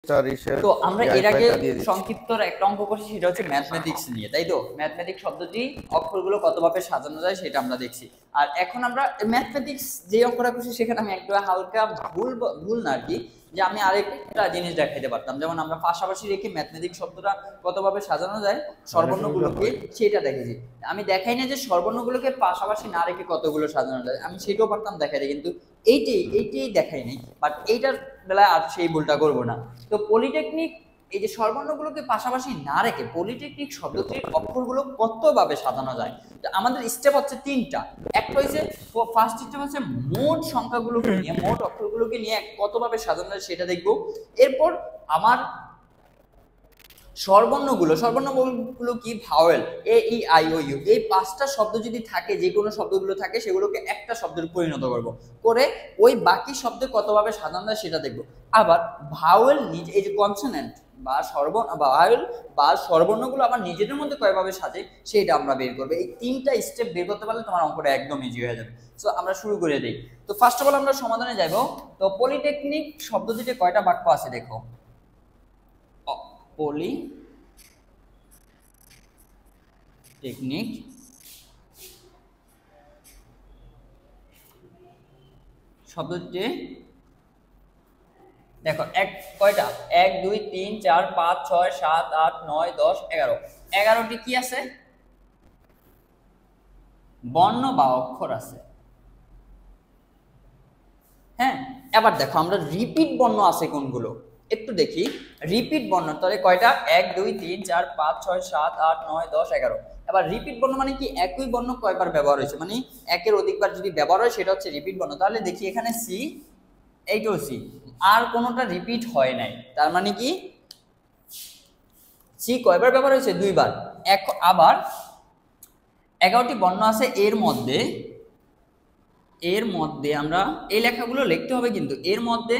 তো আমরা এর আগে সংক্ষিপ্ত একটা অঙ্ক করছি, সেটা হচ্ছে ম্যাথমেটিক্স নিয়ে, তাই তো? ম্যাথমেটিক্স শব্দটি অক্ষরগুলো কতভাবে সাজানো যায় সেটা আমরা দেখছি। আর এখন আমরা ম্যাথমেটিক্স যে অঙ্কটা করছি সেখানে আমি একটু হালকা ভুল না আর কি, যে আমি আরেকটা জিনিস দেখাইতে পারতাম, যেমন আমরা পাশাপাশি রেখে ম্যাথমেটিক্স শব্দটা কতভাবে সাজানো যায় স্বরবর্ণগুলোকে সেটা দেখেছি। আমি দেখাই না যে স্বরবর্ণগুলোকে পাশাপাশি না রেখে কতগুলো সাজানো যায়, আমি সেটাও পারতাম দেখাইতে, কিন্তু এইটাই দেখাই নাই। বাট এইটার বেলায় আর সেই ভুলটা করবো না। তো পলিটেকনিক এই যে স্বরবর্ণগুলোকে পাশাপাশি না রেখে পলিটেকনিক শব্দটির অক্ষরগুলো কতভাবে সাজানো যায়, আমাদের স্টেপ হচ্ছে তিনটা। একটা হচ্ছে ফার্স্ট স্টেপ হচ্ছে মোট সংখ্যাগুলোকে নিয়ে, মোট অক্ষরগুলোকে নিয়ে কতভাবে সাজানো যায় সেটা দেখবো। এরপর আমার স্বরবর্ণগুলো কি, vowel A E I O U, এই পাঁচটা শব্দ যদি থাকে, যে কোনো শব্দগুলো থাকে, সেগুলোকে একটা শব্দের পরিণত করে ওই বাকি শব্দে কতভাবে সাজানো যায় সেটা দেখবো। আবার ভাওয়েল নিজে, এই যে কনসোনেন্ট বা ভাওয়েল বা স্বরবর্ণগুলো আবার নিজেদের মধ্যে কয়ভাবে সাজে সেটা আমরা বের করবো। এই তিনটা স্টেপ বের করতে পারলে তোমার অঙ্কটা একদম ইজি হয়ে যাবে। সো আমরা শুরু করে দিই। তো ফার্স্ট অফ অল আমরা সমাধানে যাবো। তো পলিটেকনিক শব্দ দুটো কয়টা বাক্য আছে দেখো। পলিটেকনিক শব্দটি দেখো কয়টা, 1 2 3 4 5 6 7 8 9 10 11, 11টি কি আছে, বর্ণ বা অক্ষর আছে। হ্যাঁ, এবার দেখো আমরা রিপিট বর্ণ আছে কোনগুলো একটু দেখি। রিপিট বর্ণ তাহলে কয়টা, 1 2 3 4 5 6 7 8 9 10 11। এবার রিপিট বর্ণ মানে কি, একই বর্ণ কয়বার ব্যবহার হয়েছে, মানে একের অধিকবার যদি ব্যবহার হয় সেটা হচ্ছে রিপিট বর্ণ। তাহলে দেখি এখানে সি, এইটাও সি, আর কোনোটা রিপিট হয় নাই, তার মানে কি সি কয়বার ব্যবহার হয়েছে, দুইবার। আবার 11টি বর্ণ আছে, এর মধ্যে আমরা এই লেখাগুলো লিখতে হবে, কিন্তু এর মধ্যে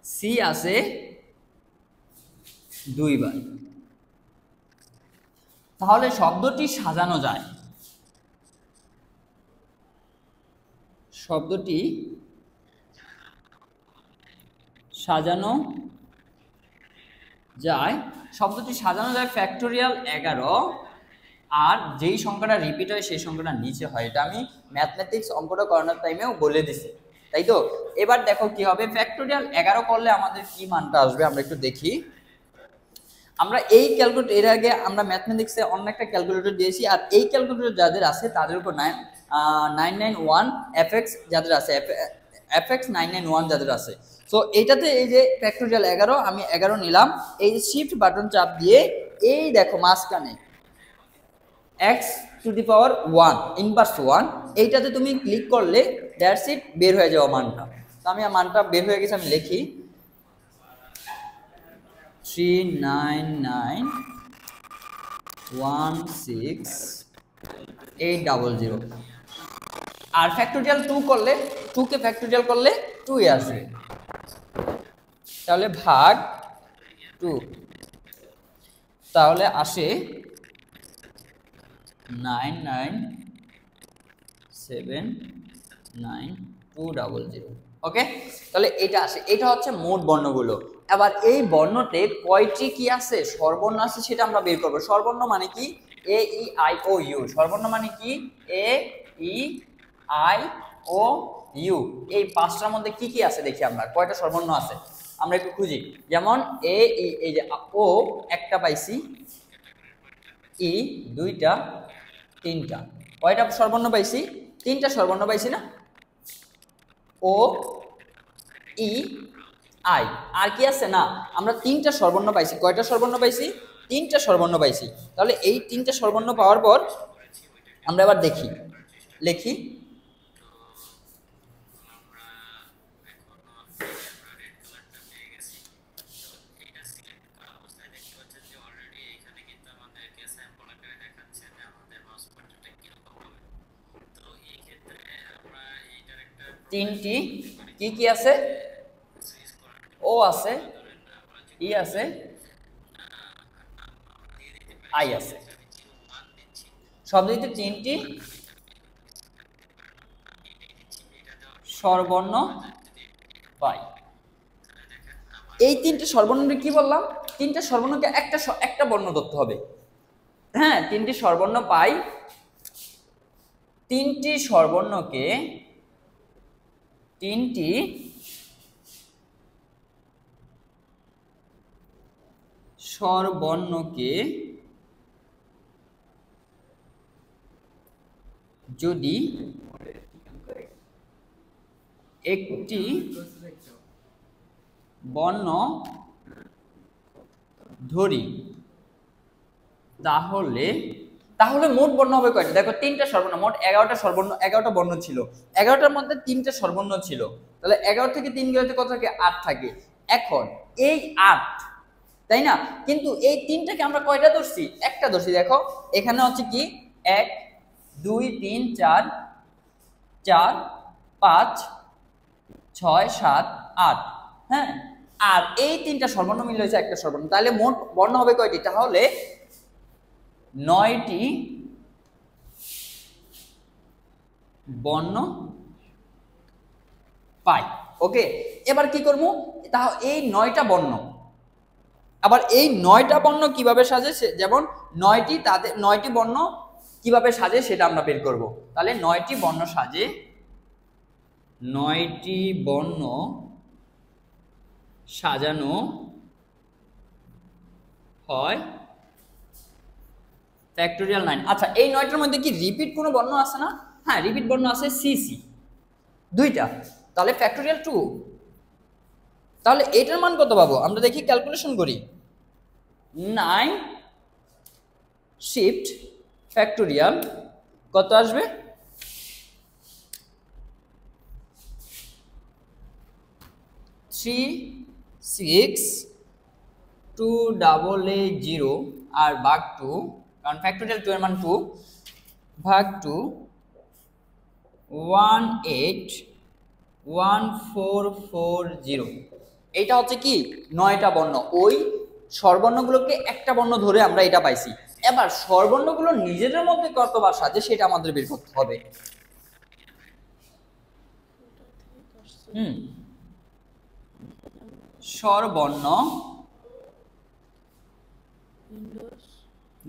সি আছে দুইবার। তাহলে শব্দটি সাজানো যায়, শব্দটি সাজানো যায় ফ্যাক্টোরিয়াল 11, আর যেই সংখ্যাটা রিপিট হয় সেই সংখ্যাটা নিচে হয়। এটা আমি ম্যাথমেটিক্স অঙ্কটা করানোর টাইমেও বলে দিছি, তাই তো? এবার দেখো কি হবে, ফ্যাক্টোরিয়াল 11 করলে আমাদের কি মানটা আসবে আমরা একটু দেখি। আমরা এই ক্যালকুলেটর, এর আগে আমরা ম্যাথমেটিক্সে অন্য একটা ক্যালকুলেটর দিয়েছি, আর এই ক্যালকুলেটর যাদের আছে তাদের উপর 991 এফএক্স যাদের আছে, এফএক্স 991 যাদের আছে। সো এইটাতে এই যে ফ্যাক্টোরিয়াল 11, আমি 11 নিলাম, এই যে শিফট বাটন চাপ দিয়ে এই দেখো মাঝখানে x to the power 1 inverse 1, এইটাতে তুমি ক্লিক করলে দ্যাটস ইট, বের হয়ে যাওয়া মানটা। তো আমি মানটা বের হয়ে গেছে, আমি লিখি 39916,800। আর ফ্যাক্টোরিয়াল 2 করলে, 2 কে ফ্যাক্টোরিয়াল করলে 2 এ আসবে, তাহলে ভাগ 2, তাহলে আসে 9979200। ওকে, তাহলে এটা আসে, এটা হচ্ছে মোট বর্ণগুলো। এবার এই বর্ণতে কয়টি কি আছে, স্বরবর্ণ আছে, সেটা আমরা বের করব। স্বরবর্ণ মানে কি, এ ই আই ও ইউ। স্বরবর্ণ মানে কি, এ ই আই ও ইউ। এই পাঁচটার মধ্যে কি কি আছে দেখি আমরা, কয়টা স্বরবর্ণ আছে আমরা একটু খুঁজি। যেমন এ ই, এই যে ও একটা পাইছি, ই দুইটা, তিনটা, কয়টা স্বরবর্ণ পাইছি, তিনটা স্বরবর্ণ পাইছি না, ও ই আই। আর কি আছে না, আমরা তিনটা স্বরবর্ণ পাইছি। কয়টা স্বরবর্ণ পাইছি, তিনটা স্বরবর্ণ পাইছি। তাহলে এই তিনটা স্বরবর্ণ পাওয়ার পর আমরা এবার দেখি, লিখি তিনটি কি কি আছে, ও আছে, ই আছে, আই আছে। শব্দটিতে তিনটি স্বরবর্ণ পাই। এই তিনটে স্বরবর্ণকে কি বললাম, তিনটে স্বরবর্ণকে একটা বর্ণ ধরতে হবে। হ্যাঁ, তিনটি স্বরবর্ণ পাই, তিনটি স্বরবর্ণকে যদি একটি বর্ণ ধরি তাহলে মোট বর্ণ হবে কয়টা? দেখো তিনটা স্বরবর্ণ, মোট 11টা স্বরবর্ণ, 11টা বর্ণ ছিল, 11টার মধ্যে তিনটা স্বরবর্ণ ছিল, তাহলে 11 থেকে 3 গেলে কত থাকে? 8 থাকে। এখন এই 8, তাই না? কিন্তু এই তিনটাকে আমরা কয়টা ধরছি? একটা ধরছি। দেখো এখানে হচ্ছে কি 1 2 3 4 4 5 6 7 8, হ্যাঁ, আর এই তিনটা স্বরবর্ণ মিলে হয়েছে একটা স্বরবর্ণ। তাহলে মোট বর্ণ হবে কয়টি? তাহলে 9টি বর্ণ পাই। ওকে, এবার কি করবো? তাহলে এই 9টা বর্ণ, আবার এই 9টা বর্ণ কিভাবে সাজে, যেমন 9টি বর্ণ কিভাবে সাজে সেটা আমরা বের করব। তাহলে 9টি বর্ণ সাজে, 9টি বর্ণ সাজানো হয় ফ্যাক্টোরিয়াল 9। আচ্ছা, এই 9টার মধ্যে কি রিপিট কোনো বর্ণ আছে না? হ্যাঁ, রিপিট বর্ণ আছে সিসি, 2টা, তাহলে ফ্যাক্টোরিয়াল 2। তাহলে এটার মান কত পাবো? আমরা দেখি, ক্যালকুলেশন করি। 9 শিফট ফ্যাক্টোরিয়াল কত আসবে? 3 6 2 8 8 0 আর ভাগ 2, কারণ ফ্যাক্টোরিয়াল 2 এর মান 2, ভাগ 2 1 8 1 4 4 0। এইটা হচ্ছে কি 9টা বর্ণ। ওই স্বরবর্ণগুলোকে একটা বর্ণ ধরে আমরা এটা পাইছি। এবার স্বরবর্ণগুলো নিজেদের মধ্যে কতবার সাজে সেটা আমাদের বের করতে হবে। স্বরবর্ণ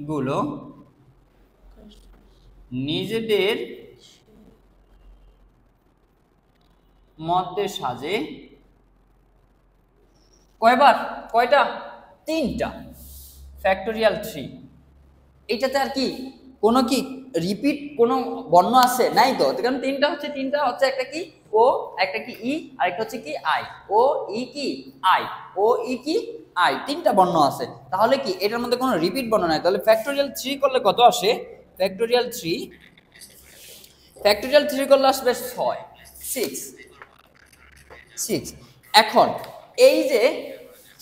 গুলো নিজেদের মধ্যে সাজে কয়বার? কয়টা? 3টা, ফ্যাক্টোরিয়াল 3। এইটাতে আর কি কোনো কি রিপিট কোনো বর্ণ আছে? নাই তো, কারণ তিনটা হচ্ছে একটা কি ও, একটা কি ই, আর একটা হচ্ছে কি আই। ও ই কি আই, ও ই কি আই, 3টা বর্ণ আছে। তাহলে কি এটার মধ্যে কোনো রিপিট বর্ণ নাই। তাহলে ফ্যাক্টোরিয়াল 3 করলে কত আসে? ফ্যাক্টোরিয়াল 3 করলে আসবে 6। এখন এই যে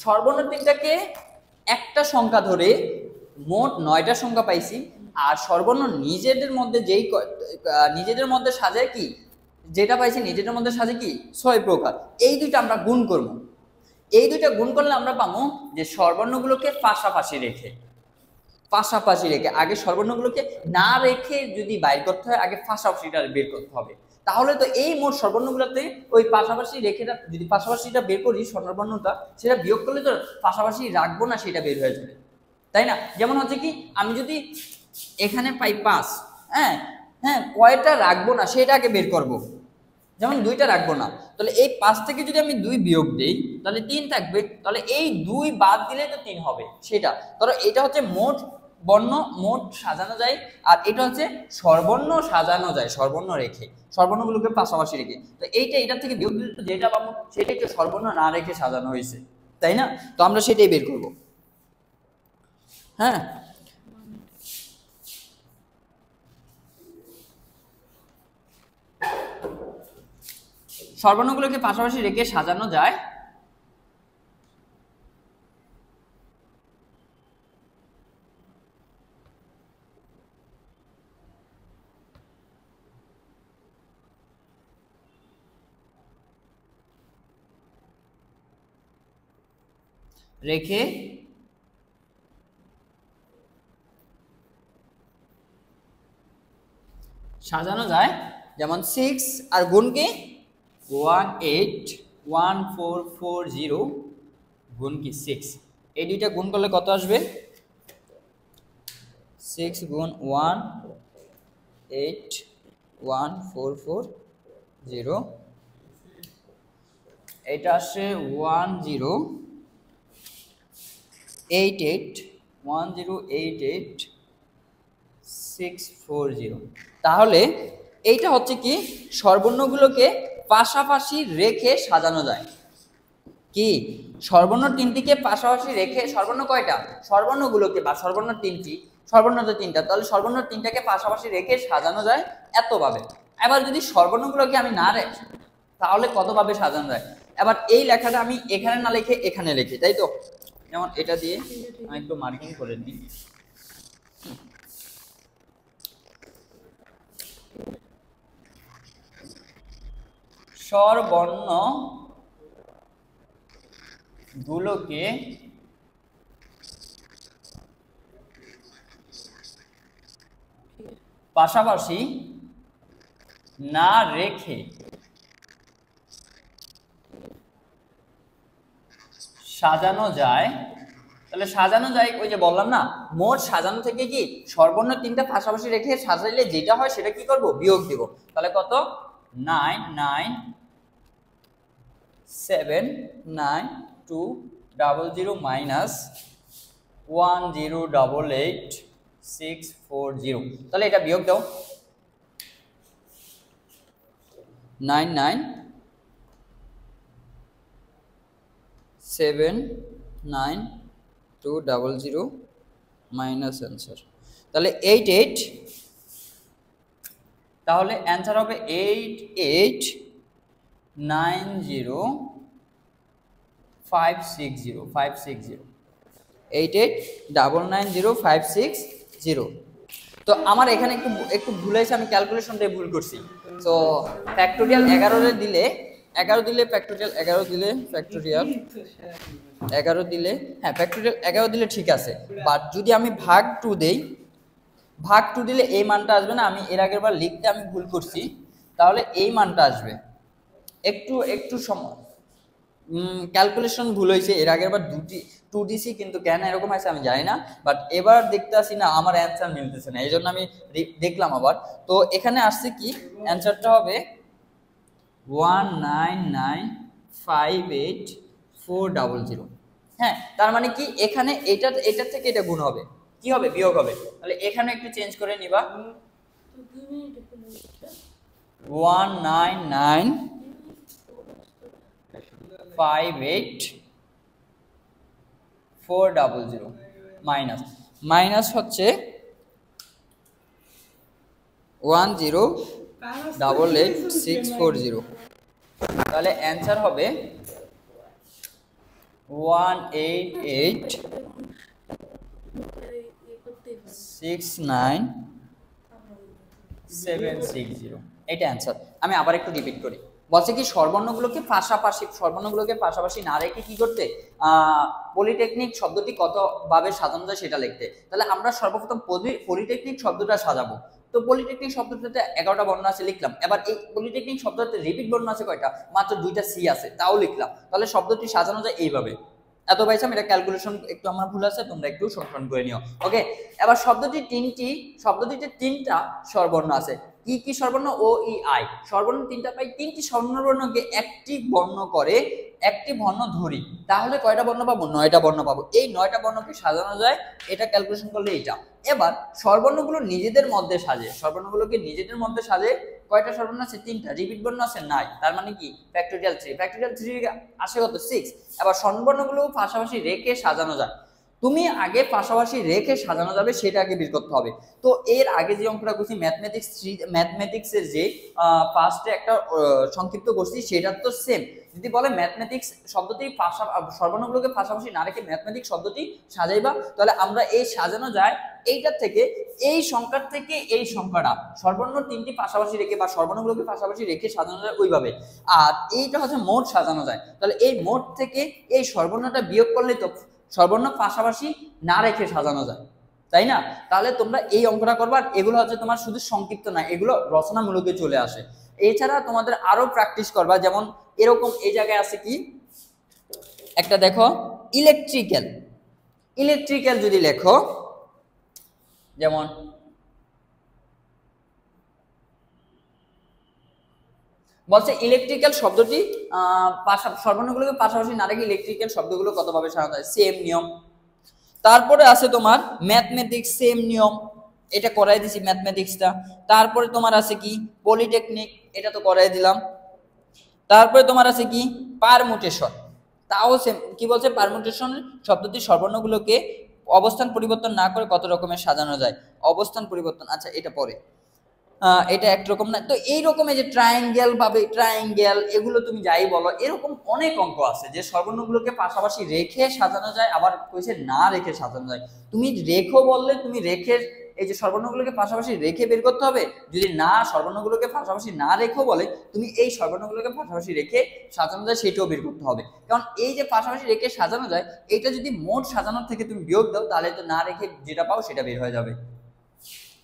স্বরবর্ণ তিনটাকে একটা সংখ্যা ধরে মোট 9টা সংখ্যা পাইছি, আর স্বরবর্ণ নিজেদের মধ্যে সাজে কি, যেটা পাইছি নিজেদের মধ্যে সাজে কি 6 প্রকার। এই দুইটা আমরা গুণ করব। এই দুইটা গুণ করলে আমরা পাবো যে স্বরবর্ণগুলোকে পাশাপাশি রেখে, আগে স্বরবর্ণগুলোকে না রেখে যদি বাইর করতে হয়, আগে পাশাপাশিটা বের করতে হবে। তাহলে তো এই মোট স্বরবর্ণগুলোতে ওই পাশাপাশি রেখেটা, যদি পাশাপাশিটা বের করি স্বরবর্ণটা, সেটা বিয়োগ করলে তো পাশাপাশি রাখবো না, সেটা বের হয়ে যাবে, তাই না? যেমন হচ্ছে কি আমি যদি এখানে পাই 5, হ্যাঁ, কয়টা রাখবো না সেটা আগে বের করব। যেমন 2টা রাখবো না, তাহলে এই 5 থেকে যদি আমি 2 বিয়োগ দেই তাহলে 3 থাকবে। তাহলে এই 2 বাদ দিলে তো 3 হবে। সেটা ধরো, এটা হচ্ছে মোট বর্ণ, মোট সাজানো যায়, আর এটা হচ্ছে স্বরবর্ণ সাজানো যায়, স্বরবর্ণ রেখে, স্বরবর্ণগুলোকে পাশাপাশি রেখে। তো এটা থেকে বিয়োগ দিলে তো যেটা পাবো সেটাই তো স্বরবর্ণ না রেখে সাজানো হয়েছে, তাই না? তো আমরা সেটাই বের করব। হ্যাঁ, স্বরবর্ণগুলোকে পাশাপাশি রেখে সাজানো যায় রেখে সাজানো যায়। যেমন 6 আর গুণ কি 1 8 1 4 4 0 গুণ কি 6, এই দুইটা গুণ করলে কত আসবে? 6 গুণ 1 8 1 4 4 0, এটা আসে 1 0 8 8 1 0 8 8 6 4 0। তাহলে এইটা হচ্ছে কি স্বরবর্ণগুলোকে পাশাপাশি রেখে সাজানো যায়। কি স্বরবর্ণ তিনটিকে পাশাপাশি রেখে, স্বরবর্ণ কয়টা? স্বরবর্ণগুলোকে বা স্বরবর্ণ তিনটি, স্বরবর্ণ তো তিনটা, তাহলে স্বরবর্ণ তিনটাকে পাশাপাশি রেখে সাজানো যায় এতভাবে। এবার যদি স্বরবর্ণগুলোকে আমি না রেখে তাহলে কতভাবে সাজানো যায়? এবার এই লেখাটা আমি এখানে না লিখে এখানে লিখি, তাই তো? যেমন এটা দিয়ে আমি একটু মার্কিং করে দিই। স্বরবর্ণ গুলোকে পাশাপাশি না রেখে সাজানো যায়। তাহলে সাজানো যায়, ওই যে বললাম না, মোট সাজানো থেকে কি স্বরবর্ণ তিনটা পাশাপাশি রেখে সাজাইলে যেটা হয় সেটা কি করব? বিয়োগ দিব। তাহলে কত? 9 9 7 9 2 0 0 মাইনাস 1 0 8 8 6 4 0। তাহলে এটা বিয়োগ দাও। 9 9 7 9 2 0 0 মাইনাস অ্যান্সার। তাহলে 8 8, তাহলে অ্যান্সার হবে 8 8 9 0 5 6 0 5 6 0 8 8 9 9 0 5 6 0। তো আমার এখানে একটু ভুল হয়েছে, আমি ক্যালকুলেশনটাই ভুল করছি। তো ফ্যাক্টোরিয়াল 11 দিলে 11 দিলে ফ্যাক্টোরিয়াল 11 দিলে ফ্যাক্টোরিয়াল 11 দিলে, হ্যাঁ ফ্যাক্টোরিয়াল 11 দিলে ঠিক আছে। বাট যদি আমি ভাগ 2 দেই, ভাগ 2 দিলে এই মানটা আসবে না। আমি এর আগের বার লিখতে আমি ভুল করছি, তাহলে এই মানটা আসবে। একটু সময় ক্যালকুলেশন ভুল হয়েছে। এর আগের বার 2 দিছি, কিন্তু কেন এরকম আছে আমি জানি না। বাট এবার দেখতে আসি না আমার অ্যান্সার মিলতেছে না, এই জন্য আমি দেখলাম আবার। তো এখানে আসছে কি অ্যান্সারটা হবে 1995840। হ্যাঁ, তার মানে কি এখানে এটা থেকে এটা গুণ হবে, কি হবে? বিয়োগ হবে। তাহলে এখানে একটু চেঞ্জ করে নিবা। 1995840 মাইনাস মাইনাস হচ্ছে 1088640। তাহলে অ্যান্সার হবে 1886970। এটা অ্যান্সার। আমি আবার একটু রিপিট করি। বলছে কি স্বরবর্ণগুলোকে পাশাপাশি না রেখে কি করতে, পলিটেকনিক শব্দটি কতভাবে সাজানো যায় সেটা লিখতে। তাহলে আমরা সর্বপ্রথম পলিটেকনিক শব্দটা সাজাবো। তো পলিটেকনিক শব্দটাতে 11টা বর্ণ আছে, লিখলাম। এবার এই পলিটেকনিক শব্দটাতে রিপিট বর্ণ আছে কয়টা? মাত্র 2টা সি আছে, তাও লিখলাম। তাহলে শব্দটি সাজানো যায় এইভাবে। এত পাইছাম, এটা ক্যালকুলেশন একটু আমার ভুল আছে, তোমরা একটু সংশোধন করে নিও। ওকে, এবার শব্দটিতে 3টা স্বরবর্ণ আছে। কি কি স্বরবর্ণ? ও ই আই স্বরবর্ণ 3টা পাই। 3টি স্বরবর্ণকে একটি বর্ণ করে একটি বর্ণ ধরি, তাহলে কয়টা বর্ণ পাবো? 9টা বর্ণ পাবো। এই 9টা বর্ণকে সাজানো যায়, এটা ক্যালকুলেশন করলে এটা। এবার স্বরবর্ণগুলো নিজেদের মধ্যে স্বরবর্ণগুলোকে নিজেদের মধ্যে সাজে। কয়টা স্বরবর্ণ আছে? 3টা। রিপিট বর্ণ আছে নাই, তার মানে কি ফ্যাক্টোরিয়াল 3 আসে কত? 6। এবার স্বরবর্ণগুলো পাশাপাশি রেখে সাজানো যায়। তুমি আগে পাশাপাশি রেখে সাজানো যাবে সেটা আগে বের করতে হবে। তো এর আগে যে অঙ্কটা করছি ম্যাথমেটিক্সের যে ফার্স্টে একটা সংক্ষিপ্ত করছি, সেটা তো সেম। যদি বলে ম্যাথমেটিক্স শব্দটি স্বরবর্ণগুলোকে পাশাপাশি না রেখে ম্যাথমেটিক্স শব্দটি সাজাইবা, তাহলে আমরা এই সাজানো যায় এইটার থেকে, এই সংখ্যার থেকে এই সংখ্যাটা স্বরবর্ণ 3টি পাশাপাশি রেখে বা স্বরবর্ণগুলোকে পাশাপাশি রেখে সাজানো যায় ওইভাবে। আর এইটা হচ্ছে মোট সাজানো যায়। তাহলে এই মোট থেকে এই স্বরবর্ণটা বিয়োগ করলে তো স্বরবর্ণ পাশাপাশি না রেখে সাজানো যায়, তাই না? তাহলে তোমরা এই অঙ্কটা করবা। এগুলো হচ্ছে তোমার শুধু সংক্ষিপ্ত না, এগুলো রচনামূলকে চলে আসে। এছাড়া তোমাদের আরো প্র্যাকটিস করবা। যেমন এরকম এই জায়গায় আছে কি একটা, দেখো ইলেকট্রিক্যাল, ইলেকট্রিক্যাল যদি লেখো, যেমন বলছে ইলেকট্রিক্যাল শব্দটি সর্বর্ণগুলোকে পাশাপাশি না রেখে ইলেকট্রিক্যাল শব্দগুলো কতভাবে সাজানো যায়, সেম নিয়ম। তারপরে আছে তোমার ম্যাথমেটিক্স, সেম নিয়ম, এটা করাই দিছি ম্যাথমেটিক্সটা। তারপরে তোমার আছে কি পলিটেকনিক, এটা তো করাই দিলাম। তারপরে তোমার আছে কি পারমুটেশন, তাও সেম। কি বলছে পারমুটেশন শব্দটি সর্বর্ণগুলোকে অবস্থান পরিবর্তন না করে কত রকমের সাজানো যায়, অবস্থান পরিবর্তন, আচ্ছা এটা পরে, এটা একরকম না। তো এইরকম এই যে ট্রায়াঙ্গেল ভাবে, ট্রায়াঙ্গেল এগুলো তুমি যাই বলো, এরকম অনেক অঙ্ক আছে যে স্বর্ণগুলোকে পাশাপাশি রেখে সাজানো যায়, আবার কইছে না রেখে সাজানো যায়। তুমি রেখো বললে তুমি রেখে এই যে স্বর্ণগুলোকে পাশাপাশি রেখে বের করতে হবে, যদি না স্বর্ণগুলোকে পাশাপাশি না রেখো বলে তুমি এই স্বর্ণগুলোকে পাশাপাশি রেখে সাজানো যায় সেটাও বের করতে হবে। কারণ এই যে পাশাপাশি রেখে সাজানো যায়, এটা যদি মোট সাজানোর থেকে তুমি বিয়োগ দাও তাহলে তো না রেখে যেটা পাও সেটা বের হয়ে যাবে।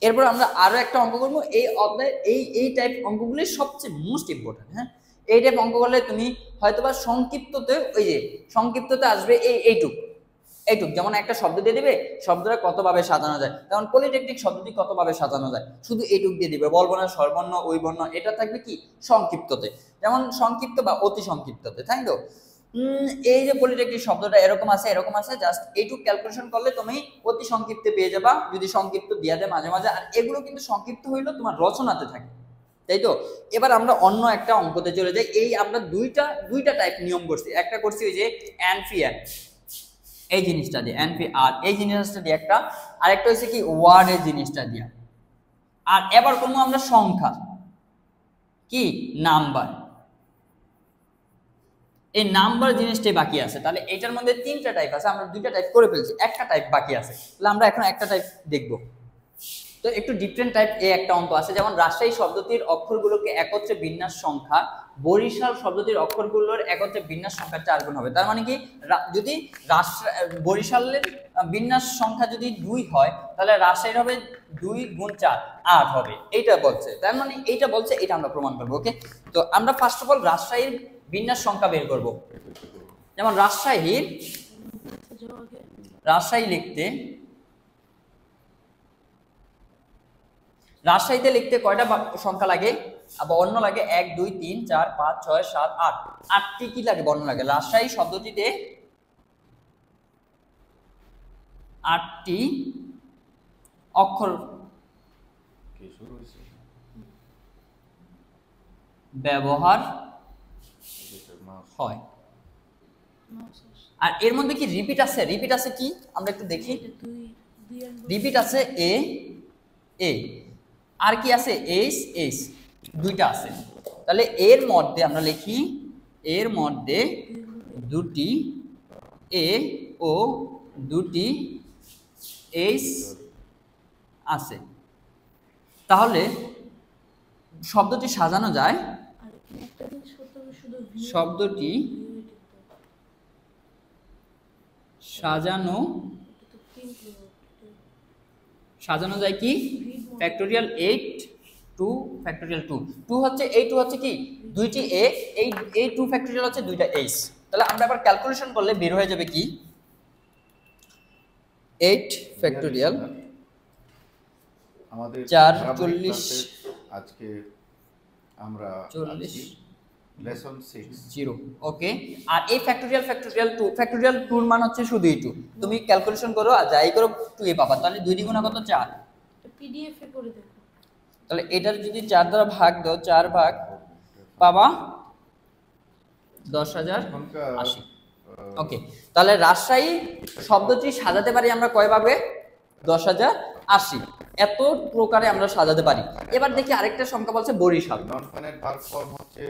এরপর আমরা আরো একটা অঙ্ক করবো, এই অধ্যায় এই টাইপ অঙ্কগুলি সবচেয়ে মোস্ট ইম্পর্টেন্ট। হ্যাঁ, এই টাইপ অঙ্ক করলে তুমি হয়তোবা সংক্ষিপ্ততে, ওই যে সংক্ষিপ্ততে আসবে এইটুক, যেমন একটা শব্দ দিয়ে দিবে, শব্দটা কতভাবে সাজানো যায়, যেমন পলিটেকনিক শব্দটি কতভাবে সাজানো যায়, শুধু এইটুক দিয়ে দিবে, বলবো না স্বরবর্ণ ওই বর্ণ, এটা থাকবে কি সংক্ষিপ্ততে, যেমন সংক্ষিপ্ত বা অতি সংক্ষিপ্ততে, তাই তো। এই যে পলিটেকনিক শব্দটা এরকম আছে, জাস্ট এইটুক ক্যালকুলেশন করলে তুমি অতি সংক্ষিপ্তে পেয়ে যাবা, যদি সংক্ষিপ্ত দিয়া দেয় মাঝে মাঝে। আর এগুলো কিন্তু সংক্ষিপ্ত হইলো তোমার রচনাতে থাকে, তাই তো। এবার আমরা অন্য একটা অঙ্কতে চলে যাই। এই আমরা দুইটা টাইপ নিয়ম করছি, একটা করছি ওই যে অ্যানফিয়ার, এই জিনিসটা দিয়ে অ্যানফিয়ার, এই জিনিসটা দিয়ে একটা, আরেকটা হচ্ছে কি ওয়ার্ডের জিনিসটা দিয়ে। আর এবার করবো আমরা সংখ্যা, কি নাম্বার, এই নাম্বার জিনিসটাই বাকি আছে। তাহলে এটার মধ্যে তিনটা টাইপ আছে, আমরা দুইটা টাইপ করে ফেলছি, একটা টাইপ বাকি আছে, তাহলে আমরা এখন একটা টাইপ দেখব। তো একটু ডিফারেন্ট টাইপ এই একটা অঙ্ক আছে, যেমন রাজশাহী শব্দটির অক্ষরগুলোকে একত্রে বিন্যাস সংখ্যা বরিশাল শব্দটির অক্ষরগুলোর একত্রে বিন্যাস সংখ্যা 4 গুণ হবে। তার মানে কি, যদি বরিশালের বিন্যাস সংখ্যা যদি 2 হয়, তাহলে রাজশাহীর হবে 2 গুণ 4 8 হবে, এইটা বলছে। তার মানে এইটা বলছে, এটা আমরা প্রমাণ করবো। ওকে, তো আমরা ফার্স্ট অফ অল রাজশাহীর বিন্যাস সংখ্যা বের করব। যেমন রাজশাহী লিখতে, রাজশাহীতে লিখতে কয়টা সংখ্যা লাগে, বর্ণ লাগে 1 2 3 4 5 6 7 8, 8টি কি লাগে, বর্ণ লাগে। রাজশাহী শব্দটিতে 8টি অক্ষর ব্যবহার হয়। আর এর মধ্যে কি রিপিট আছে কি আমরা একটু দেখি। রিপিট আছে এ, আর কি আছে এইচ, দুইটা আছে। তাহলে এর মধ্যে আমরা লিখি, এর মধ্যে 2টি এ ও 2টি এইচ আছে। তাহলে শব্দটি সাজানো যায়, শব্দটি সাজানো যায় কি ফ্যাক্টোরিয়াল 8 2 ফ্যাক্টোরিয়াল 2, 2 হচ্ছে এই 2 হচ্ছে কি দুইটি এ, এই 2 ফ্যাক্টোরিয়াল হচ্ছে দুইটা এইচ। তাহলে আমরা আবার ক্যালকুলেশন করলে বের হয়ে যাবে কি 8 ফ্যাক্টোরিয়াল আমাদের 440, আজকে আমরা লেসন 6 0। ওকে, আর এই ফ্যাক্টোরিয়াল 2 এর মান হচ্ছে শুধু এই 2, তুমি ক্যালকুলেশন করো আর যাই করো 2 এ পাবা। তাহলে 2 দ্বিগুণ কত 4, পিডিএফ এ করে দেখো। তাহলে এটার যদি 4 দ্বারা ভাগ দাও, 4 ভাগ পাবা 10,080। ওকে, তাহলে রাজশাহী শব্দটি সাজাতে পারি আমরা কয় ভাবে, 10,080, এত প্রকারে আমরা সাজাতে পারি। এবার দেখি আরেকটা সংখ্যা বলছে বরিশাল। ননফাইনাইট ভার্ব ফর্ম হচ্ছে,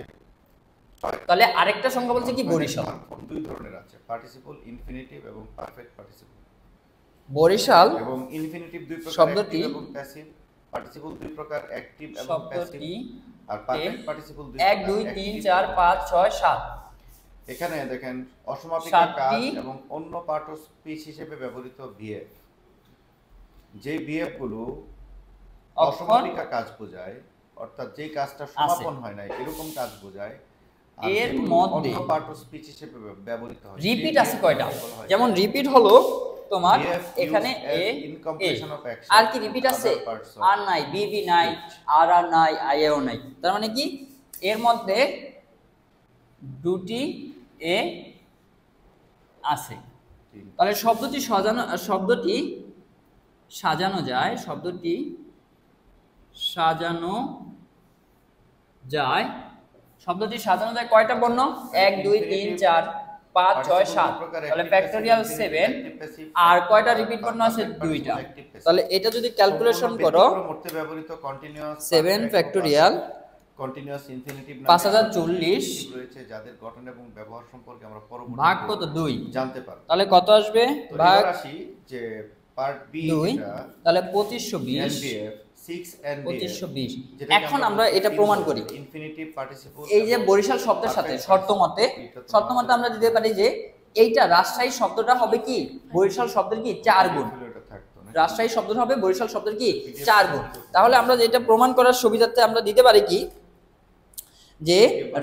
তাহলে আরেকটা সংখ্যা বলছে কি বরিশাল। দুই ধরনের আছে, পার্টিসিপল ইনফিনিটিভ এবং পারফেক্ট পার্টিসিপল। বরিশাল এবং ইনফিনিটিভ দুই প্রকার, শব্দটি এবং প্যাসিভ। পার্টিসিপল দুই প্রকার, অ্যাক্টিভ এবং প্যাসিভ। আর পারফেক্ট পার্টিসিপল 1 2 3 4 5 6 7। এখানে দেখেন অসমাপিকা কাজ এবং অন্য পার্ট অফ স্পিচ হিসেবে ব্যবহৃত ভিএফ, যে ভিএফ গুলো অসমাপিকা কাজ বোঝায়, অর্থাৎ যে কাজটা সমাপন হয় না এরকম কাজ বোঝায়, আর এর যেগুলো মধ্যে অন্য পার্ট অফ স্পিচ হিসেবে ব্যবহৃত হয় রিপিট আছে সেই কয়টা? বলা হয়। যেমন রিপিট হলো তোমার BF এখানে used as A in A completion of action আর কি in রিপিট আছে? other parts of আর নাই, বিবি নাই, আর আর নাই, আইএও নাই। তার মানে কি এর মধ্যে দুটি এ আছে। তাহলে শব্দটি সাজানো যায়, শব্দটি সাজানো যায়, শব্দটি সাজানো যায় কয়টা বর্ণ? 1 2 3 4 5 6 7, তাহলে ফ্যাক্টোরিয়াল 7। আর কয়টা রিপিট বর্ণ আছে? দুইটা। তাহলে এটা যদি ক্যালকুলেশন করো, মধ্যে ব্যবহৃত কন্টিনিউয়াস 7 ফ্যাক্টোরিয়াল কন্টিনিউয়াস ইনফিনিটিভ 5040 রয়েছে, যাদের গঠন এবং ব্যবহার সম্পর্কে আমরা পরবর্তীতে ভাগ কত? 2 জানতে পারব। তাহলে কত আসবে? তো ভাগ এবার আসি যে পার্ট বি 2, যেটা তাহলে 2520 NBF 6 NBF 2520। যেটাকে এখন আমরা আমরা এটা তিন প্রমাণ বলবো, করি। ইনফিনিটিভ পার্টিসিপল এই যে বরিশাল শব্দের সাথে শর্তমতে আমরা দিতে পারি যে এইটা রাজশাহী শব্দটা হবে কি বরিশাল শব্দের কি 4 গুণ। রাজশাহী শব্দটা হবে বরিশাল শব্দের কি 4 গুণ। তাহলে আমরা যেটা প্রমাণ করার সুবিধার্থে আমরা দিতে পারি কি যে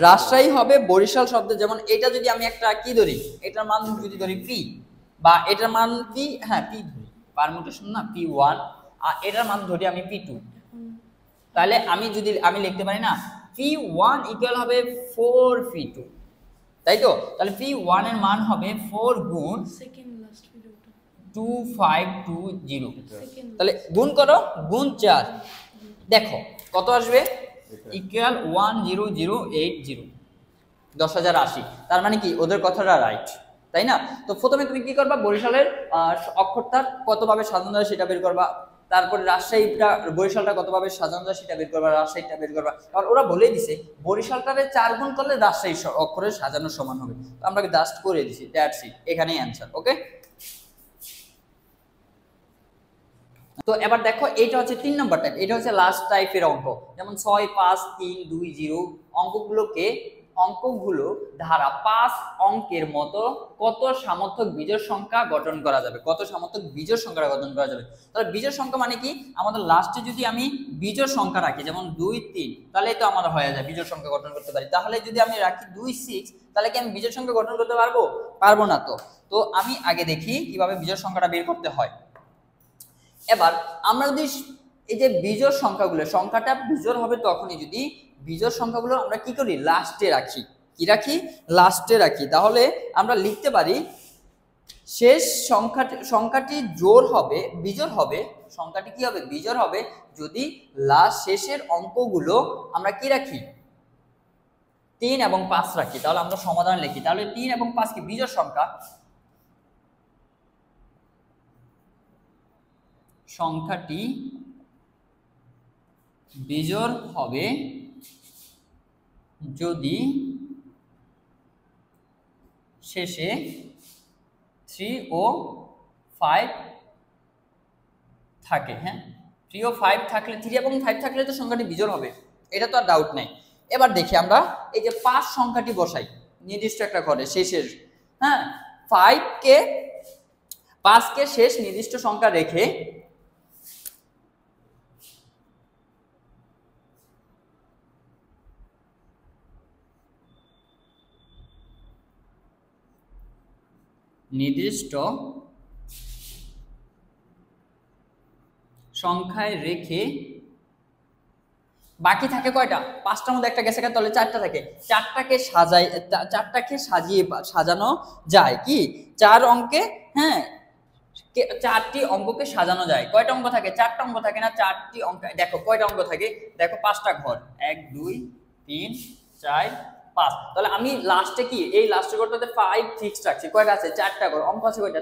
রাজশাহী হবে বরিশাল শব্দের, যেমন এটা যদি আমি একটা কি ধরি, এটার মান যদি ধরি পি, বা এটার মান কি, হ্যাঁ পি ধরি, পারমুটেশন না P1, আর এটার মান ধরি আমি P2, তাহলে আমি লিখতে পারি না P1 ইকুয়াল হবে 4 P2, তাই তো? তাহলে P1 এর মান হবে 4 গুণ সেকেন্ড লাস্ট ভিডিওটা 2520, সেকেন্ড তাহলে গুণ করো, গুণ 4, দেখো কত আসবে? ইকুয়াল 10080, 10,080। তার মানে কি ওদের কথাটা রাইট, তাই না? তো প্রথমে তুমি কি করবা, বরিশালের অক্ষরটা কতভাবে সাজানো যায় সেটা বের করবা, তারপরে রাজশাহীটা বরিশালটা কতভাবে সাজানো যায় সেটা বের করবা, রাজশাহীটা বের করবা। কারণ ওরা বলেই দিছে বরিশালটারে 4 গুণ করলে রাজশাহী অক্ষরের সাজানোর সমান হবে। তো আমরা জাস্ট করে দিছি, দ্যাটস ইট, এখানেই অ্যানসার। ওকে, তো এবার দেখো এটা হচ্ছে 3 নম্বর টাইপ, এটা হচ্ছে লাস্ট টাইপের অঙ্ক। যেমন 6 5 3 2 0 অঙ্কগুলো ধারা 5 অঙ্কের মতো কত সামর্থক বিজোড় সংখ্যা গঠন করা যাবে, কত সামর্থক বিজোড় সংখ্যা গঠন করা যাবে। তাহলে বিজোড় সংখ্যা মানে কি, আমাদের লাস্টে যদি আমি বিজোড় সংখ্যা রাখি, যেমন 2 3, তাহলে তো আমার হয়ে যায় বিজোড় সংখ্যা গঠন করতে পারি। তাহলে যদি আমি রাখি 2 6, তাহলে কি আমি বিজোড় সংখ্যা গঠন করতে পারবো না। তো আমি আগে দেখি কিভাবে বিজোড় সংখ্যাটা বের করতে হয়। এবার আমরা যদি এই যে বিজোড় সংখ্যাটা বিজোড় হবে তখনই যদি বিজোড় সংখ্যাগুলো আমরা কি করি, লাস্টে রাখি। কি রাখি? লাস্টে রাখি। তাহলে আমরা লিখতে পারি শেষ সংখ্যাটি জোড় হবে, বিজোড় হবে, সংখ্যাটি কি হবে, বিজোড় হবে যদি শেষের অঙ্কগুলো আমরা কি রাখি, 3 এবং 5 রাখি। তাহলে আমরা সমাধান লিখি, তাহলে 3 এবং 5 কি বিজোড় সংখ্যা, সংখ্যাটি বিজোড় হবে যদি শেষে 3 ও 5 থাকে। হ্যাঁ, 3 ও 5 থাকলে, 3 এবং 5 থাকলে তো সংখ্যাটি বিজোড় হবে, এটা তো আর ডাউট নেই। এবার দেখি আমরা এই যে 5 সংখ্যাটি বসাই নির্দিষ্ট একটা ঘরে শেষের, হ্যাঁ 5কে শেষ নির্দিষ্ট সংখ্যা রেখে নির্দিষ্ট সংখ্যায় রেখে বাকি থাকে কয়টা, 5টার মধ্যে একটা গেছে, তাহলে 4টা থাকে, 4টাকে সাজানো যায় কি 4 অঙ্কে। হ্যাঁ, 4টি অঙ্ককে সাজানো যায়। কয়টা অঙ্ক থাকে? 4টা অঙ্ক থাকে না, 4টি অঙ্ক। দেখো কয়টা অঙ্ক থাকে, দেখো 5টা ঘর, 1 2 3 4 5। তাহলে আমি লাস্টে কি, এই লাস্টের ঘরটাতে 5 ফিক্সড রাখছি। কয়টা আছে? 4টা ঘর। অঙ্ক আছে কয়টা?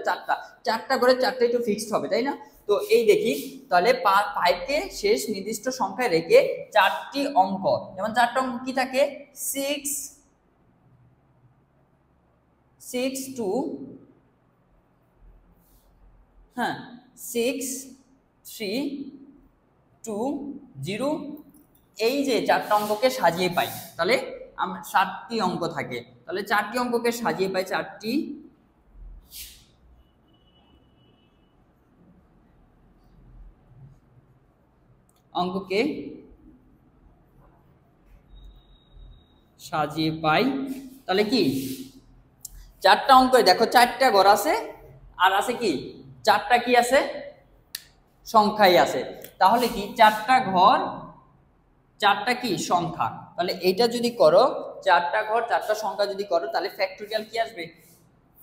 4টা ঘরে 4টাই তো ফিক্সড হবে, তাই না? তো এই দেখি, তাহলে 5কে শেষ নির্দিষ্ট সংখ্যায় রেখে 4টি অঙ্ক, যেমন 4টা অঙ্ক কি থাকে, 6 2, হ্যাঁ 6 3 2 0, এই যে 4টা অঙ্ককে সাজিয়ে পাই। তাহলে 7টি অঙ্ক থাকে, তাহলে 4টি অঙ্ককে সাজিয়ে পাই, 4টি অঙ্ককে সাজিয়ে পাই। তাহলে কি চারটা অঙ্ক, দেখো চারটা ঘর আছে আর আছে কি চারটা কি আছে সংখ্যাই আছে। তাহলে কি চারটা ঘর চারটা কি সংখ্যা, তাহলে এইটা যদি করো চারটা ঘর চারটা সংখ্যা যদি করো তাহলে ফ্যাক্টোরিয়াল কি আসবে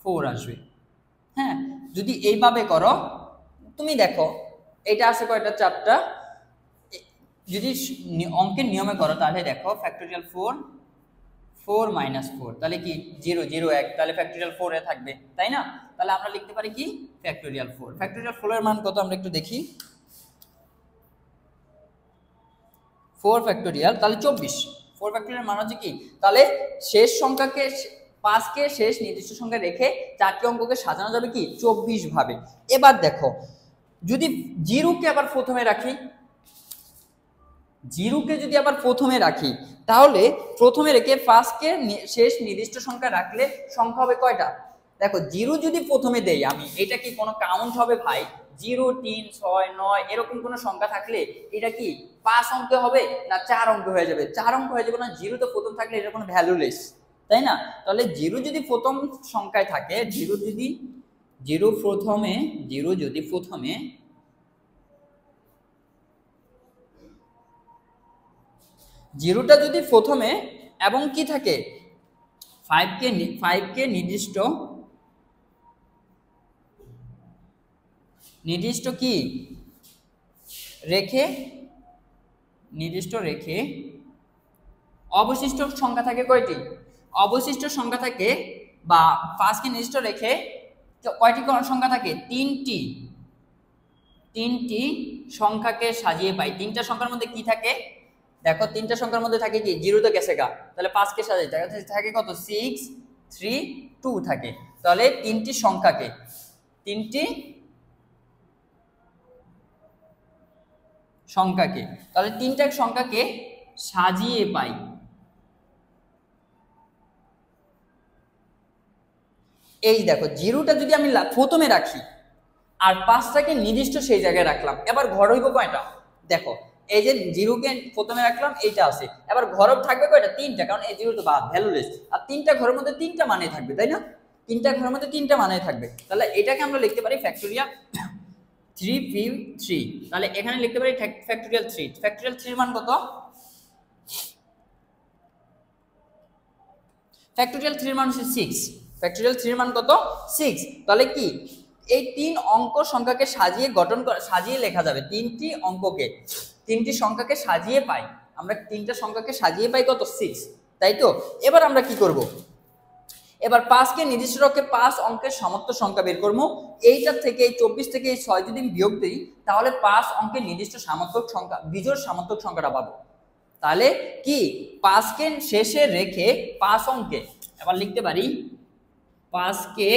4 আসবে। হ্যাঁ, যদি এইভাবে করো তুমি দেখো এটা আছে কয়টা চারটা, যদি অঙ্কের নিয়মে করো তাহলে দেখো ফ্যাক্টোরিয়াল 4 4 - 4 তাহলে কি 0 0 1, তাহলে ফ্যাক্টোরিয়াল 4 এ থাকবে তাই না। তাহলে আমরা লিখতে পারি কি ফ্যাক্টোরিয়াল 4। ফ্যাক্টোরিয়াল 4 এর মান কত আমরা একটু দেখি। 4 ফ্যাক্টোরিয়াল তাহলে 24। 4 ফ্যাক্টোরিয়াল মান হচ্ছে কি, তাহলে শেষ সংখ্যাকে 5 কে শেষ নির্দিষ্ট সংখ্যা রেখে চারটি অঙ্ককে সাজানো যাবে কি 24 ভাবে। এবার দেখো যদি 0 কে আবার প্রথমে রাখি, 0 কে যদি আবার প্রথমে রাখি তাহলে প্রথমে রেখে 5 কে শেষ নির্দিষ্ট সংখ্যা রাখলে সংখ্যা হবে কয়টা। দেখো 0 যদি প্রথমে দেই আমি, এটা কি কোনো কাউন্ট হবে ভাই? 0 3 6 9 এরকম কোনো সংখ্যা থাকলে এটা কি 5 অঙ্ক হবে না 4 অঙ্ক হয়ে যাবে? 4 অঙ্ক হয়ে যাবে না, 0 তো প্রথম থাকলে এটা কোনো ভ্যালুলেস তাই না। তাহলে 0 যদি প্রথম সংখ্যায় থাকে, 0 যদি 0 প্রথমে 0 যদি প্রথমে জিরোটা যদি প্রথমে এবং কি থাকে 5 কে নির্দিষ্ট কি রেখে অবশিষ্ট সংখ্যা থাকে কয়টি? অবশিষ্ট সংখ্যা থাকে বা 5 কে নির্দিষ্ট রেখে কয়টি সংখ্যা থাকে? তিনটি সংখ্যাকে সাজিয়ে পাই। তিনটা সংখ্যার মধ্যে কি থাকে দেখো, তিনটা সংখ্যার মধ্যে থাকে কি 0 তো গেছে গা, তাহলে 5 কে সাজাই থাকে কত 6 3 2 থাকে। তাহলে তিনটি সংখ্যাকে তাহলে তিনটা সংখ্যাকে সাজিয়ে পাই। এই দেখো 0টা যদি আমি প্রথমে রাখি আর 5টাকে নির্দিষ্ট সেই জায়গায় রাখলাম, এবার ঘর হইব কয়টা? দেখো এই যে 0 কে প্রথমে রাখলাম এইটা আছে, এবার ঘর থাকবে কয়টা? 3টা, কারণ এই 0 তো বাদ ভ্যালুলেস, আর 3টা ঘরের মধ্যে 3টা মানে থাকবে তাই না, 3টা ঘরের মধ্যে 3টা মানে থাকবে। তাহলে এটাকে আমরা লিখতে পারি ফ্যাক্টোরিয়াল 3p3। তাহলে এখানে লিখতে পারি ফ্যাক্টোরিয়াল 3। ফ্যাক্টোরিয়াল 3 এর মান কত? ফ্যাক্টোরিয়াল 3 এর মান হচ্ছে 6। ফ্যাক্টোরিয়াল 3 এর মান কত? 6। তাহলে কি এই তিন অঙ্ক সংখ্যাকে সাজিয়ে লেখা যাবে। তিনটি সংখ্যাকে সাজিয়ে পাই আমরা, তিনটা সংখ্যাকে সাজিয়ে পাই কত? 6, তাই তো। এবার আমরা কি করব, এবার 5 কে নির্দিষ্ট রক্ষে 5 অঙ্কের সমস্ত সংখ্যা বের করব। এইটার থেকে এই 24 থেকে এই 6 যদি বিয়োগ দিই তাহলে 5 অঙ্কের নির্দিষ্ট সামর্থক সংখ্যা বিজোড় সামর্থক সংখ্যাটা পাবো। তাহলে কি 5 কে শেষে রেখে 5 অঙ্কে এবার লিখতে পারি 5 কে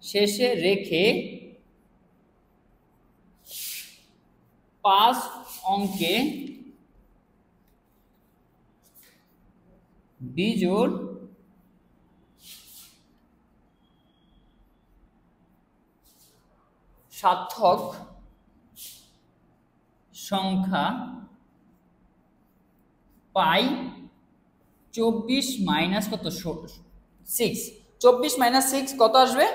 শেষে রেখে 5 অঙ্কে বিজোড় সার্থক সংখ্যা পাই 24 মাইনাস কত 6। 24 মাইনাস 6 কত আসবে?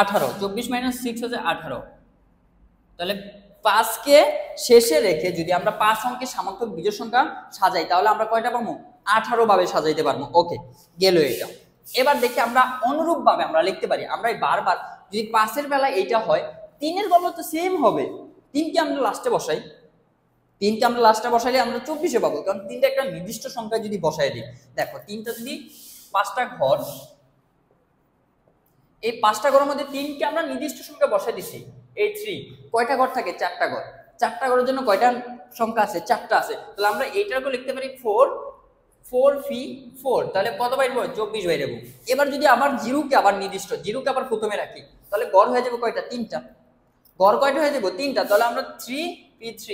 18। 24 মাইনাস 6 হচ্ছে 18। তাহলে 5 কে শেষে রেখে যদি আমরা 5 অঙ্কের সামর্থক বিজোড় সংখ্যা সাজাই তাহলে আমরা কয়টা পাবো? 18 ভাবে সাজাইতে পারবো। ওকে, গেল এটা। এবার দেখি আমরা অনুরূপ ভাবে আমরা লিখতে পারি। আমরা বারবার যদি 5 এর বেলা এইটা হয় 3 এর বেলা তো সেম হবে। 3 কে আমরা লাস্টে বসাই, 3 কে আমরা লাস্টে বসাইলে আমরা 24 পাবো, কারণ 3টা একটা নির্দিষ্ট সংখ্যা যদি বসাই দিই। দেখো 3টা যদি 5টা ঘর, এই 5টা ঘরের মধ্যে 3 কে আমরা নির্দিষ্ট সংখ্যা বসাই দিছি। এই 3 কয়টা ঘর থাকে? 4টা ঘর। 4টা ঘরের জন্য কয়টা সংখ্যা আছে? 4টা আছে। তাহলে আমরা এইটাকে লিখতে পারি 4 তাহলে কত বাইরবো? 24 বাইরবো। এবার যদি আবার 0 কে আবার নির্দিষ্ট 0 কে আবার প্রথমে রাখি তাহলে গড় হয়ে যাবে কয়টা? 3টা। গড় কয়টা হয়ে যাবে? 3টা। তাহলে আমরা 3p3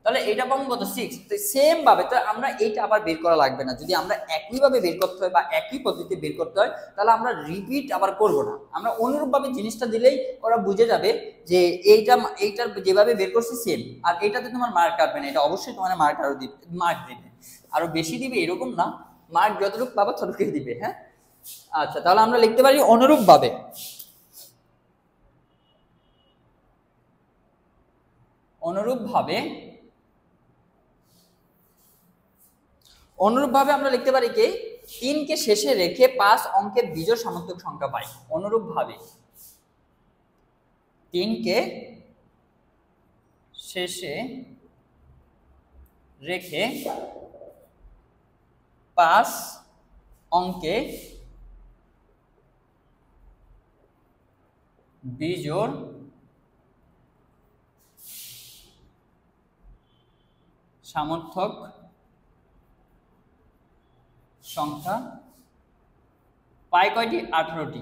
তাহলে এটা পাবো কত 6। তো সেম ভাবে তো আমরা এইটা আবার বের করা লাগবে না। যদি আমরা একই ভাবে বের করতে হয় বা একই পদ্ধতিতে বের করতে হয় তাহলে আমরা রিপিট আবার করব না। আমরা অনুরূপ ভাবে জিনিসটা দিলেই ওরা বুঝে যাবে যে এইটার যেভাবে বের করছি সেম। আর এটাতে তোমার মার্ক কাটবে না, এটা অবশ্যই তোমার মার্ক আরো দিবে, মার্ক দিবে আরো বেশি দিবে এরকম না, মার্ক যতটুকু পাবা ততটুকুই দিবে। হ্যাঁ, আচ্ছা তাহলে আমরা লিখতে পারি অনুরূপ ভাবে, অনুরূপ ভাবে আমরা লিখতে পারি কি 3 কে শেষে রেখে 5 অঙ্কের বিজোড় সামর্থ্যক সংখ্যা পাই। অনুরূপ ভাবে 3 কে শেষে রেখে 5 অঙ্কে বিজোড় সামর্থ্যক সংখ্যা পাই কয়টি? 18টি।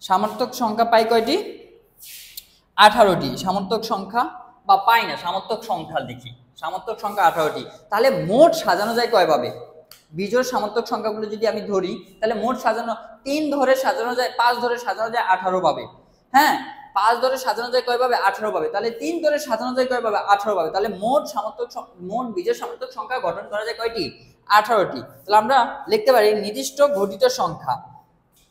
সামর্থ্যক সংখ্যা পাই কয়টি? 18টি। সামর্থ্যক সংখ্যা বা পাই না, সামর্থ্যক সংখ্যা লিখি, সামর্থ্যক সংখ্যা 18টি। তাহলে মোট সাজানো যায় কয়ভাবে? বিজোড় সামর্থ্যক সংখ্যাগুলো যদি আমি ধরি তাহলে মোট সাজানো 3 ধরে সাজানো যায়, 5 ধরে সাজানো যায় 18 ভাবে। হ্যাঁ, 5 ধরে সাজানো যায় কয়ভাবে? 18 ভাবে। তাহলে 3 ধরে সাজানো যায় কয়ভাবে? 18 ভাবে। তাহলে মোট বিজোড় সামর্থ্যক সংখ্যা গঠন করা যায় কয়টি? 18টি। তাহলে আমরা লিখতে পারি নির্দিষ্ট ঘটিত সংখ্যা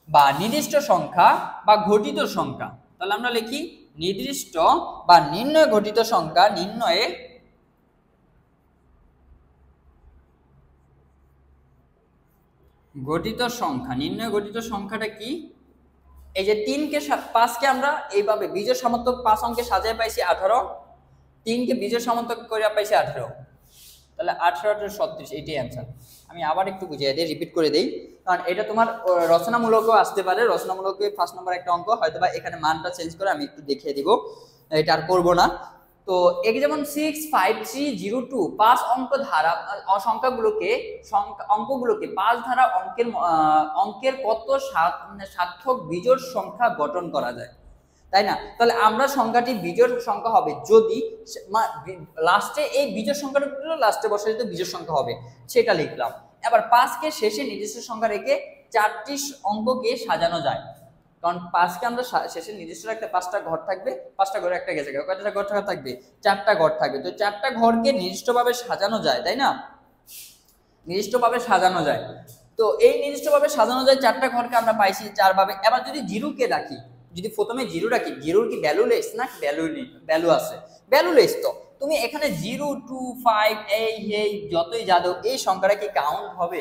বা নির্দিষ্ট সংখ্যা বা ঘটিত সংখ্যা। তাহলে আমরা লিখি নির্দিষ্ট বা নির্ণয় ঘটিত সংখ্যা, নির্ণয়ে গঠিত সংখ্যা। নির্ণয় গঠিত সংখ্যাটা কি? এই যে 3 কে 5 কে আমরা এইভাবে বিজোড় সামর্থ্যক 5 অঙ্কে সাজায় পাইছি 18, 3 কে বিজোড় সামর্থ্যক করে পাইছি 18। তাহলে 18 18 36, এটাই অ্যান্সার। আমি আবার একটু বুঝিয়ে দিই, রিপিট করে দেই, কারণ এটা তোমার রচনামূলকও আসতে পারে। রচনামূলকে 1 নম্বর একটা অঙ্ক হয়তোবা এখানে মানটা চেঞ্জ করে আমি একটু দেখিয়ে দিব, এটা আর করব না। তো এই যেমন 6 5 3 0 2 5 অঙ্ক ধারা সংখ্যাগুলোকে অঙ্কগুলোকে 5 ধারা অঙ্কের কত সার্থক বিজোড় সংখ্যা গঠন করা যায়, তাই না? তাহলে আমরা সংখ্যাটি বিজোড় সংখ্যা হবে যদি লাস্টে এই বিজোড় সংখ্যাগুলো লাস্টে বসে যেতে বিজোড় সংখ্যা হবে, সেটা লিখলাম। এবার 5 কে শেষে নির্দিষ্ট সংখ্যা রেখে 4টি অঙ্ককে সাজানো যায়, কারণ 5 কে আমরা শেষে নির্দিষ্ট একটা 5টা ঘর থাকবে, 5টা ঘরে একটা গেছে, কয়টা ঘর থাকবে? 4টা ঘর থাকবে। তো 4টা ঘরকে নির্দিষ্টভাবে সাজানো যায়, তাই না? নির্দিষ্টভাবে সাজানো যায়। তো এই নির্দিষ্টভাবে সাজানো যায় 4টা ঘরকে আমরা পাইছি 4 ভাবে। এবার যদি 0 কে রাখি, যদি প্রথমে 0 রাখি, 0 কি ভ্যালুলেস না ভ্যালু নেই? ভ্যালু আছে, ভ্যালুলেস। তো তুমি এখানে 0 2 5 এই যতই যাদো এই সংখ্যাটা কি কাউন্ট হবে?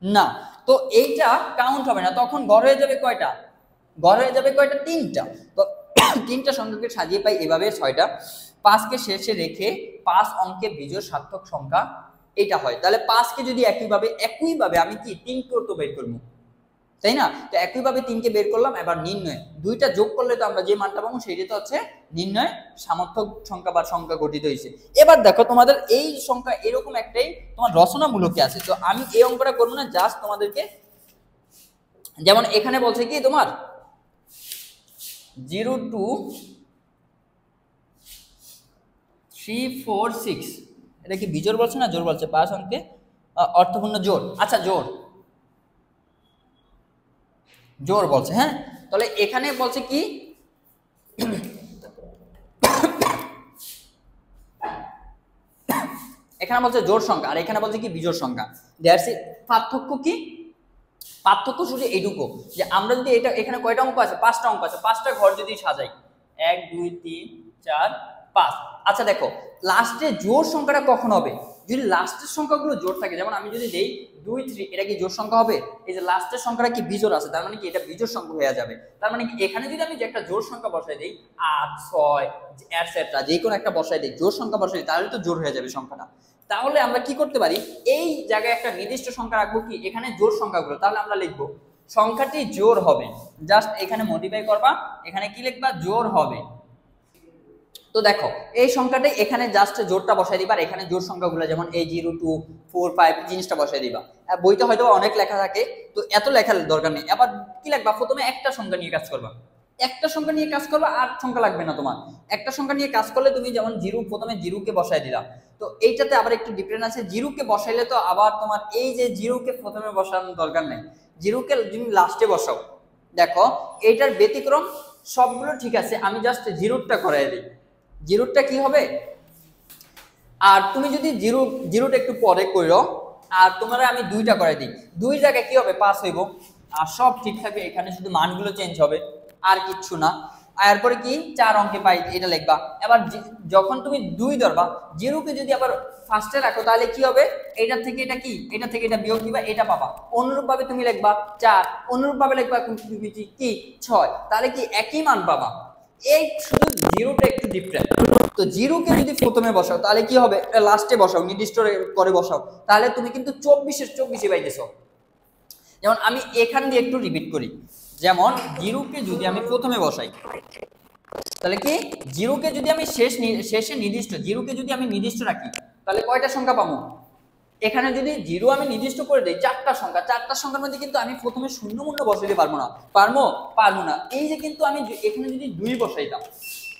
না। তো এইটা কাউন্ট হবে না, তখন ঘর হয়ে যাবে কয়টা? ঘর হয়ে যাবে কয়টা? 3টা। তো 3টা সংখ্যাকে সাজিয়ে পাই এভাবে 6টা। 5 কে শেষে রেখে 5 অঙ্কে বিজোড় সার্থক সংখ্যা এটা হয়। তাহলে 5 কে যদি একইভাবে আমি কি 3 তো বের করব, তাই না? তো একইভাবে 3 কে বের করলাম। এবার নির্ণয়, দুইটা যোগ করলে তো আমরা যে মানটা পাবো সেটা তো হচ্ছে নির্ণয় সামর্থ্যক সংখ্যা বা সংখ্যা গঠিত হয়েছে। এবার দেখো তোমাদের এই সংখ্যা এরকম একটাই তোমার রচনামূলকে আছে। তো আমি এই অঙ্কটা করবো না, জাস্ট তোমাদেরকে, যেমন এখানে বলছে কি তোমার 0 2 3 4 6, এটা কি বিজোড় বলছে না জোড় বলছে? 5 অঙ্কে অর্থপূর্ণ জোড়। আচ্ছা জোড় বলছে। হ্যাঁ, তাহলে এখানে বলছে কি এখানে বলছে জোড় সংখ্যা আর এখানে বলছে কি বিজোড় সংখ্যা। That's it. পার্থক্য কি? পার্থক্য শুধু এইটুকু যে আমরা যদি এটা এখানে কয়টা অঙ্ক আছে? 5টা অঙ্ক আছে, 5টা ঘর যদি সাজাই 1 2 3 4 5। আচ্ছা দেখো লাস্টে জোড় সংখ্যাটা কখন হবে? যদি লাস্টের সংখ্যাগুলো জোড় থাকে, যেমন আমি যদি দেই 2 3, এটা কি জোড় সংখ্যা হবে? এই যে লাস্টের সংখ্যাটা কি বিজোড় আছে, তার মানে কি এটা বিজোড় সংখ্যা হয়ে যাবে। তার মানে কি এখানে যদি আমি যে একটা জোড় সংখ্যা বসাই দেই 8 6 এটসেট্রা, যে কোনো একটা বসাই দেই, জোড় সংখ্যা বসাই দিই, তাহলে তো জোড় হয়ে যাবে সংখ্যাটা। তাহলে আমরা কি করতে পারি? এই জায়গায় একটা নির্দিষ্ট সংখ্যা রাখবো, কি এখানে জোড় সংখ্যাগুলো, তাহলে আমরা লিখবো সংখ্যাটি জোড় হবে। জাস্ট এখানে মডিফাই করবা, এখানে কি লিখবা? জোড় হবে। তো দেখো এই সংখ্যাটাই এখানে জাস্ট জোড়টা বসাই দিবা, আর এখানে জোড় সংখ্যাগুলো যেমন এই 0 2 4 5 জিনিসটা বসাই দিবা। বইতে হয়তো অনেক লেখা থাকে, তো এত লেখার দরকার নেই। আবার কি লিখবা? প্রথমে একটা সংখ্যা নিয়ে কাজ করবা, একটা সংখ্যা নিয়ে কাজ করবে, আর সংখ্যা লাগবে না তোমার। একটা সংখ্যা নিয়ে কাজ করলে তুমি যেমন জিরো, প্রথমে জিরোকে বসাই দিলাম, তো এইটাতে আবার একটু ডিফারেন্স আছে। জিরোকে বসাইলে তো আবার তোমার এই যে জিরোকে প্রথমে বসানোর দরকার নেই, জিরোকে তুমি লাস্টে বসাও। দেখো এইটার ব্যতিক্রম, সবগুলো ঠিক আছে, আমি জাস্ট জিরোটা করাই দিই। জিরোটা কি হবে, আর তুমি যদি জিরোটা একটু পরে করো, আর তোমার আমি 2টা করাই দিই, 2 জায়গায় কি হবে 5 হইব, আর সব ঠিক থাকবে। এখানে শুধু মানগুলো চেঞ্জ হবে, আর কিচ্ছু না। আর এরপরে কি 4 অঙ্কে পাই এটা লিখবা। এবার যখন তুমি 2 ধরবা, জিরোকে যদি আবার ফার্স্টে রাখো, তাহলে কি হবে, এটা থেকে এটা কি, এটা থেকে এটা বিয়োগ দিবা, এটা পাবা। অনুরূপ ভাবে তুমি লিখবা 4, অনুরূপ ভাবে লিখবা কি 6, তাহলে কি একই মান পাবা। এই শুধু জিরোটা একটু ডিফারেন্ট। তো জিরোকে যদি প্রথমে বসাও, তাহলে কি হবে, লাস্টে বসাও, নির্দিষ্ট করে বসাও, তাহলে তুমি কিন্তু 24 পাইতেছো। যেমন আমি এখান দিয়ে একটু রিপিট করি, যেমন জিরোকে যদি আমি প্রথমে বসাই, তাহলে কি জিরোকে যদি আমি শেষে নির্দিষ্ট, জিরোকে যদি আমি নির্দিষ্ট রাখি, তাহলে কয়টা সংখ্যা পাবো। এখানে যদি জিরো আমি নির্দিষ্ট করে দেই 4টা সংখ্যা, 4টা সংখ্যার মধ্যে কিন্তু আমি প্রথমে শূন্য মূল্য বসাইতে পারবো না। পারবো না। এই যে কিন্তু আমি এখানে যদি 2 বসাইতাম,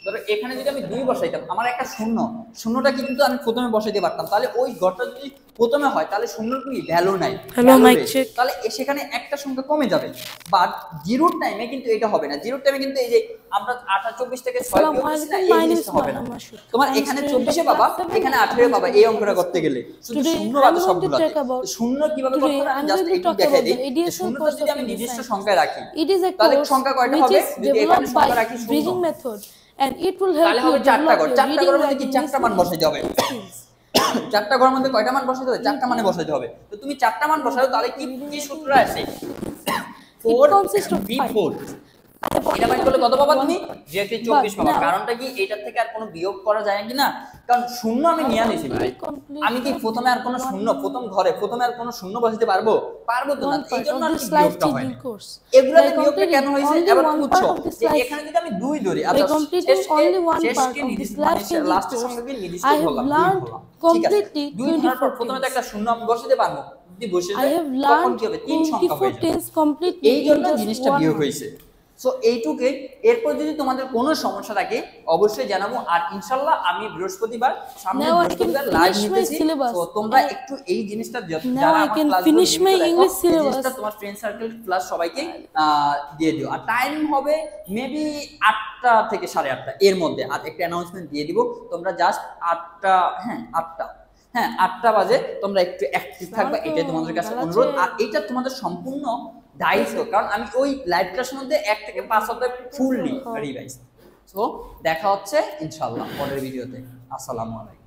ধরো এখানে যদি আমি 2 বসাইতাম, আমার একটা শূন্যটা কিন্তু আমি প্রথমে বসাইতে পারতাম, তাহলে ওই ঘরটা যদি প্রথমে হয়, তাহলে শূন্যর কি ভ্যালু নাই, তাহলে সেখানে একটা সংখ্যা কমে যাবে। বাট জিরোর টাইমে কিন্তু এটা হবে না। জিরোর টাইমে কিন্তু এই যে আমরা 24 থেকে 6 বিয়োগ করছি না, এই জিনিসটা হবে না। তোমার এখানে 24 পাবা, এখানে 18 পাবা, এই অঙ্কটা করতে গেলে শুধু শূন্য বাদে সবগুলো শূন্য কিভাবে করতে হবে আমি জাস্ট একটু দেখাই দেই। শূন্যটা যদি আমি নির্দিষ্ট সংখ্যায় রাখি, তাহলে সংখ্যা কয়টা হবে, যদি এখানে সংখ্যা রাখি শূন্য, and it will help you develop your reading, writing, চারটা মান বসাইতে হবে। চারটা ঘরের মধ্যে কয়টা মান বসাইতে হবে, 4টা মানে বসাইতে হবে। তো তুমি 4টা মান বসাও, তাহলে কি সূত্র আছে, 4 b4, এটা বাইর করলে কত পাবা তুমি, যেহেতু 24 পাবা। কারণটা কি, এটার থেকে আর কোনো বিয়োগ করা যায় কিনা, কারণ শূন্য আমি নিয়ে আনিছি ভাই, আমি কি প্রথমে আর কোনো শূন্য, প্রথম ঘরে প্রথমে আর কোনো শূন্য বসাতে পারবো তো না, এই জন্য আর বিয়োগটা হয় না। এগুলাতে বিয়োগটা কেন হইছে, এবার বুঝছো যে এখানে যদি আমি 2 ধরি, আচ্ছা শেষকে নির্দিষ্ট, লাস্টের সংখ্যাকে নির্দিষ্ট ধরলাম, ঠিক আছে, 2 ধরার পর প্রথমে তো একটা শূন্য আমি বসাতে পারবো, যদি বসে যায় তখন কি হবে, 3 সংখ্যা হয়ে যাবে, এই জন্য জিনিসটা বিয়োগ হইছে। সো এইটুকে, এরপর যদি তোমাদের কোনো সমস্যা থাকে অবশ্যই জানাবো। আর ইনশাআল্লাহ আমি বৃহস্পতিবার লাইভ নিতেছি, তো তোমরা একটু এই জিনিসটা যারা আমার ক্লাসগুলো তোমার ফ্রেন্ড সার্কেল প্লাস সবাইকে দিয়ে দিও। আর টাইম হবে মেবি 8টা থেকে 8:30 এর মধ্যে। আর একটা অ্যানাউন্সমেন্ট দিয়ে দিব, তোমরা জাস্ট 8টা বাজে তোমরা একটু অ্যাক্টিভ থাকবে, এটাই তোমাদের কাছে অনুরোধ। আর এটা তোমাদের সম্পূর্ণ দায়িত্ব, কারণ আমি ওই লাইভ ক্লাসের মধ্যে 1 থেকে 5 সপ্তাহ ফুললি রিভাইজ। সো দেখা হচ্ছে ইনশাআল্লাহ পরের ভিডিওতে। আসসালামু আলাইকুম।